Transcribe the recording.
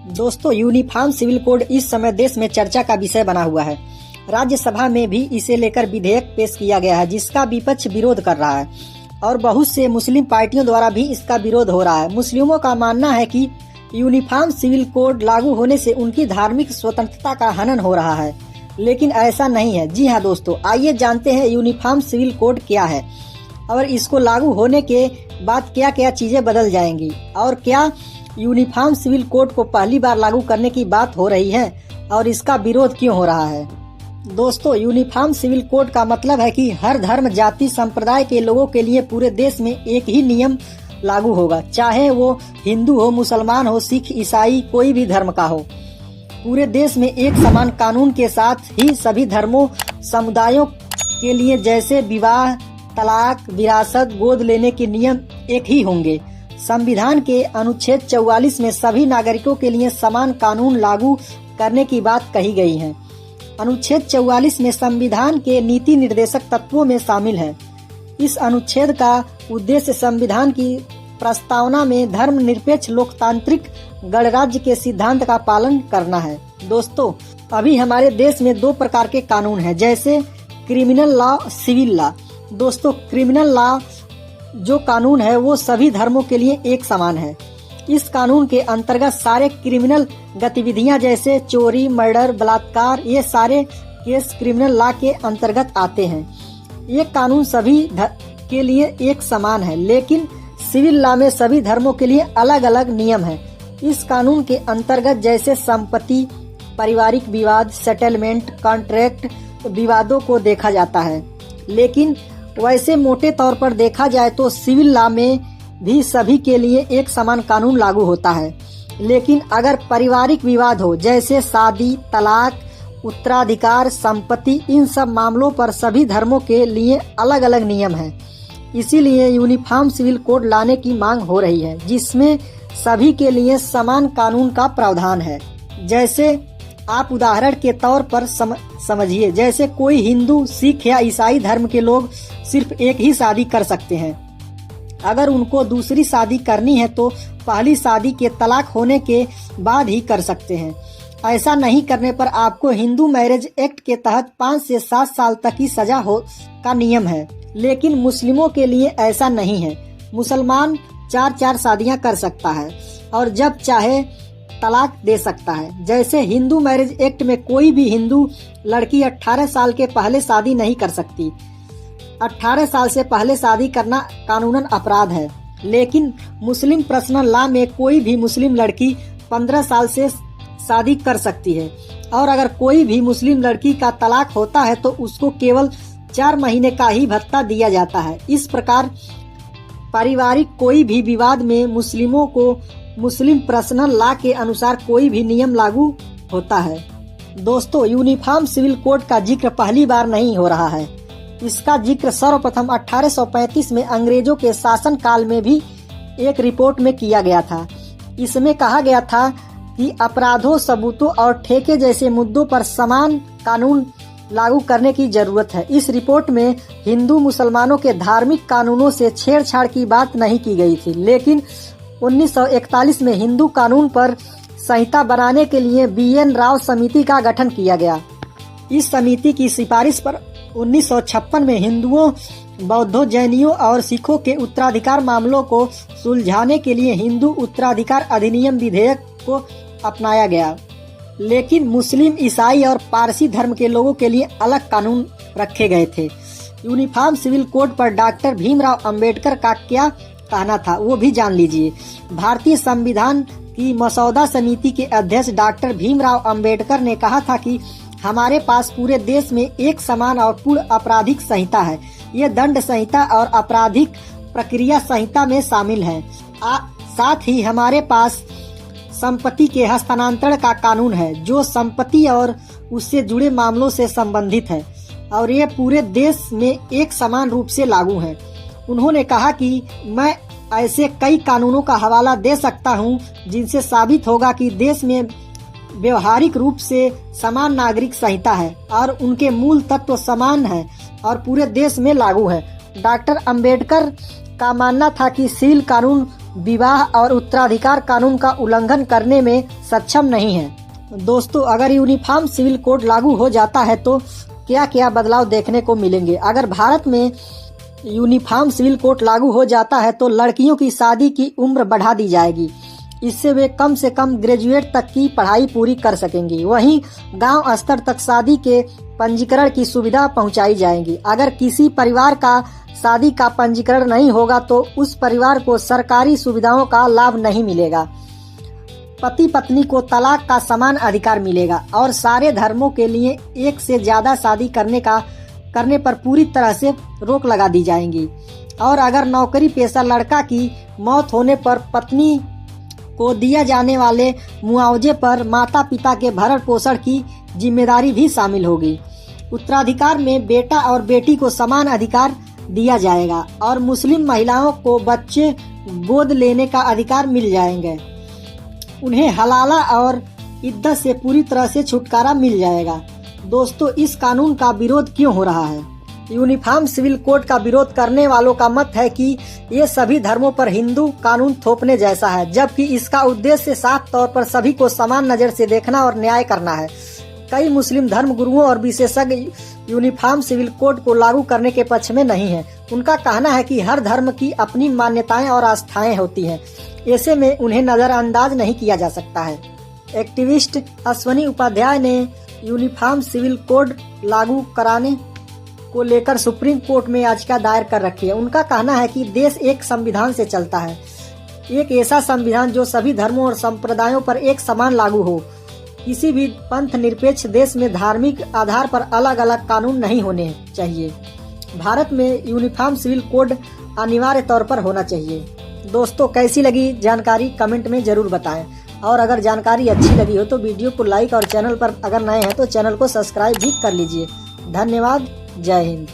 दोस्तों, uniform civil code इस समय देश में चर्चा का विषय बना हुआ है। राज्यसभा में भी इसे लेकर विधेयक पेश किया गया है, जिसका विपक्ष विरोध कर रहा है और बहुत से मुस्लिम पार्टियों द्वारा भी इसका विरोध हो रहा है। मुस्लिमों का मानना है कि यूनिफॉर्म सिविल कोड लागू होने से उनकी धार्मिक स्वतंत्रता का हनन हो रहा है, लेकिन ऐसा नहीं है। जी हाँ दोस्तों, आइए जानते हैं यूनिफॉर्म सिविल कोड क्या है और इसको लागू होने के बाद क्या क्या चीजें बदल जाएंगी और क्या यूनिफॉर्म सिविल कोड को पहली बार लागू करने की बात हो रही है और इसका विरोध क्यों हो रहा है। दोस्तों, यूनिफॉर्म सिविल कोड का मतलब है कि हर धर्म, जाति, संप्रदाय के लोगों के लिए पूरे देश में एक ही नियम लागू होगा, चाहे वो हिंदू हो, मुसलमान हो, सिख, ईसाई, कोई भी धर्म का हो। पूरे देश में एक समान कानून के साथ ही सभी धर्मों, समुदायों के लिए जैसे विवाह, तलाक, विरासत, गोद लेने के नियम एक ही होंगे। संविधान के अनुच्छेद 44 में सभी नागरिकों के लिए समान कानून लागू करने की बात कही गई है। अनुच्छेद 44 में संविधान के नीति निर्देशक तत्वों में शामिल है। इस अनुच्छेद का उद्देश्य संविधान की प्रस्तावना में धर्मनिरपेक्ष लोकतांत्रिक गणराज्य के सिद्धांत का पालन करना है। दोस्तों, अभी हमारे देश में दो प्रकार के कानून हैं, जैसे क्रिमिनल लॉ, सिविल लॉ। दोस्तों, क्रिमिनल लॉ जो कानून है वो सभी धर्मों के लिए एक समान है। इस कानून के अंतर्गत सारे क्रिमिनल गतिविधियां जैसे चोरी, मर्डर, बलात्कार, ये सारे केस क्रिमिनल लॉ के अंतर्गत आते हैं। ये कानून सभी के लिए एक समान है, लेकिन सिविल लॉ में सभी धर्मों के लिए अलग अलग नियम है। इस कानून के अंतर्गत जैसे संपत्ति, पारिवारिक विवाद, सेटलमेंट, कॉन्ट्रैक्ट विवादों को देखा जाता है। लेकिन वैसे मोटे तौर पर देखा जाए तो सिविल लॉ में भी सभी के लिए एक समान कानून लागू होता है। लेकिन अगर पारिवारिक विवाद हो, जैसे शादी, तलाक, उत्तराधिकार, संपत्ति, इन सब मामलों पर सभी धर्मों के लिए अलग अलग नियम हैं। इसीलिए यूनिफॉर्म सिविल कोड लाने की मांग हो रही है, जिसमें सभी के लिए समान कानून का प्रावधान है। जैसे आप उदाहरण के तौर पर समझिए, जैसे कोई हिंदू, सिख या ईसाई धर्म के लोग सिर्फ एक ही शादी कर सकते हैं। अगर उनको दूसरी शादी करनी है तो पहली शादी के तलाक होने के बाद ही कर सकते हैं। ऐसा नहीं करने पर आपको हिंदू मैरिज एक्ट के तहत 5 से 7 साल तक की सजा का नियम है। लेकिन मुस्लिमों के लिए ऐसा नहीं है। मुसलमान 4 शादियां कर सकता है और जब चाहे तलाक दे सकता है। जैसे हिंदू मैरिज एक्ट में कोई भी हिंदू लड़की 18 साल के पहले शादी नहीं कर सकती। 18 साल से पहले शादी करना कानूनन अपराध है। लेकिन मुस्लिम पर्सनल लॉ में कोई भी मुस्लिम लड़की 15 साल से शादी कर सकती है और अगर कोई भी मुस्लिम लड़की का तलाक होता है तो उसको केवल 4 महीने का ही भत्ता दिया जाता है। इस प्रकार पारिवारिक कोई भी विवाद में मुस्लिमों को मुस्लिम पर्सनल लॉ के अनुसार कोई भी नियम लागू होता है। दोस्तों, यूनिफॉर्म सिविल कोड का जिक्र पहली बार नहीं हो रहा है। इसका जिक्र सर्वप्रथम 1835 में अंग्रेजों के शासन काल में भी एक रिपोर्ट में किया गया था। इसमें कहा गया था कि अपराधों, सबूतों और ठेके जैसे मुद्दों पर समान कानून लागू करने की जरूरत है। इस रिपोर्ट में हिंदू मुसलमानों के धार्मिक कानूनों से छेड़छाड़ की बात नहीं की गई थी। लेकिन 1941 में हिंदू कानून पर संहिता बनाने के लिए BN राव समिति का गठन किया गया। इस समिति की सिफारिश पर 1956 में हिंदुओं, बौद्धों, जैनियों और सिखों के उत्तराधिकार मामलों को सुलझाने के लिए हिंदू उत्तराधिकार अधिनियम विधेयक को अपनाया गया। लेकिन मुस्लिम, ईसाई और पारसी धर्म के लोगों के लिए अलग कानून रखे गए थे। यूनिफॉर्म सिविल कोड पर डॉक्टर भीमराव अंबेडकर का क्या कहना था वो भी जान लीजिए। भारतीय संविधान की मसौदा समिति के अध्यक्ष डॉक्टर भीमराव अंबेडकर ने कहा था कि हमारे पास पूरे देश में एक समान और पूर्ण आपराधिक संहिता है। ये दंड संहिता और आपराधिक प्रक्रिया संहिता में शामिल है। साथ ही हमारे पास संपत्ति के हस्तांतरण का कानून है, जो संपत्ति और उससे जुड़े मामलों से संबंधित है और ये पूरे देश में एक समान रूप से लागू है। उन्होंने कहा कि मैं ऐसे कई कानूनों का हवाला दे सकता हूं, जिनसे साबित होगा कि देश में व्यवहारिक रूप से समान नागरिक संहिता है और उनके मूल तत्व समान है और पूरे देश में लागू है। डॉक्टर अंबेडकर का मानना था कि सिविल कानून विवाह और उत्तराधिकार कानून का उल्लंघन करने में सक्षम नहीं है। दोस्तों, अगर यूनिफॉर्म सिविल कोड लागू हो जाता है तो क्या क्या बदलाव देखने को मिलेंगे? अगर भारत में यूनिफॉर्म सिविल कोड लागू हो जाता है तो लड़कियों की शादी की उम्र बढ़ा दी जाएगी। इससे वे कम से कम ग्रेजुएट तक की पढ़ाई पूरी कर सकेंगी। वहीं गांव स्तर तक शादी के पंजीकरण की सुविधा पहुंचाई जाएगी। अगर किसी परिवार का शादी का पंजीकरण नहीं होगा तो उस परिवार को सरकारी सुविधाओं का लाभ नहीं मिलेगा। पति पत्नी को तलाक का समान अधिकार मिलेगा और सारे धर्मों के लिए एक से ज्यादा शादी करने पर पूरी तरह से रोक लगा दी जाएगी। और अगर नौकरी पेशा लड़का की मौत होने पर पत्नी को दिया जाने वाले मुआवजे पर माता पिता के भरण पोषण की जिम्मेदारी भी शामिल होगी। उत्तराधिकार में बेटा और बेटी को समान अधिकार दिया जाएगा और मुस्लिम महिलाओं को बच्चे गोद लेने का अधिकार मिल जाएंगे। उन्हें हलाला और इद्दत से पूरी तरह से छुटकारा मिल जाएगा। दोस्तों, इस कानून का विरोध क्यों हो रहा है? यूनिफॉर्म सिविल कोड का विरोध करने वालों का मत है कि ये सभी धर्मों पर हिंदू कानून थोपने जैसा है, जबकि इसका उद्देश्य साफ तौर पर सभी को समान नजर से देखना और न्याय करना है। कई मुस्लिम धर्म गुरुओं और विशेषज्ञ यूनिफॉर्म सिविल कोड को लागू करने के पक्ष में नहीं है। उनका कहना है कि हर धर्म की अपनी मान्यताएं और आस्थाएं होती हैं, ऐसे में उन्हें नजरअंदाज नहीं किया जा सकता है। एक्टिविस्ट अश्वनी उपाध्याय ने यूनिफॉर्म सिविल कोड लागू कराने को लेकर सुप्रीम कोर्ट में याचिका दायर कर रखी है। उनका कहना है कि देश एक संविधान से चलता है, एक ऐसा संविधान जो सभी धर्मों और संप्रदायों पर एक समान लागू हो। किसी भी पंथ निरपेक्ष देश में धार्मिक आधार पर अलग अलग कानून नहीं होने चाहिए। भारत में यूनिफॉर्म सिविल कोड अनिवार्य तौर पर होना चाहिए। दोस्तों, कैसी लगी जानकारी कमेंट में जरूर बताएं और अगर जानकारी अच्छी लगी हो तो वीडियो को लाइक और चैनल पर अगर नए हैं तो चैनल को सब्सक्राइब भी कर लीजिए। धन्यवाद। जय हिंद।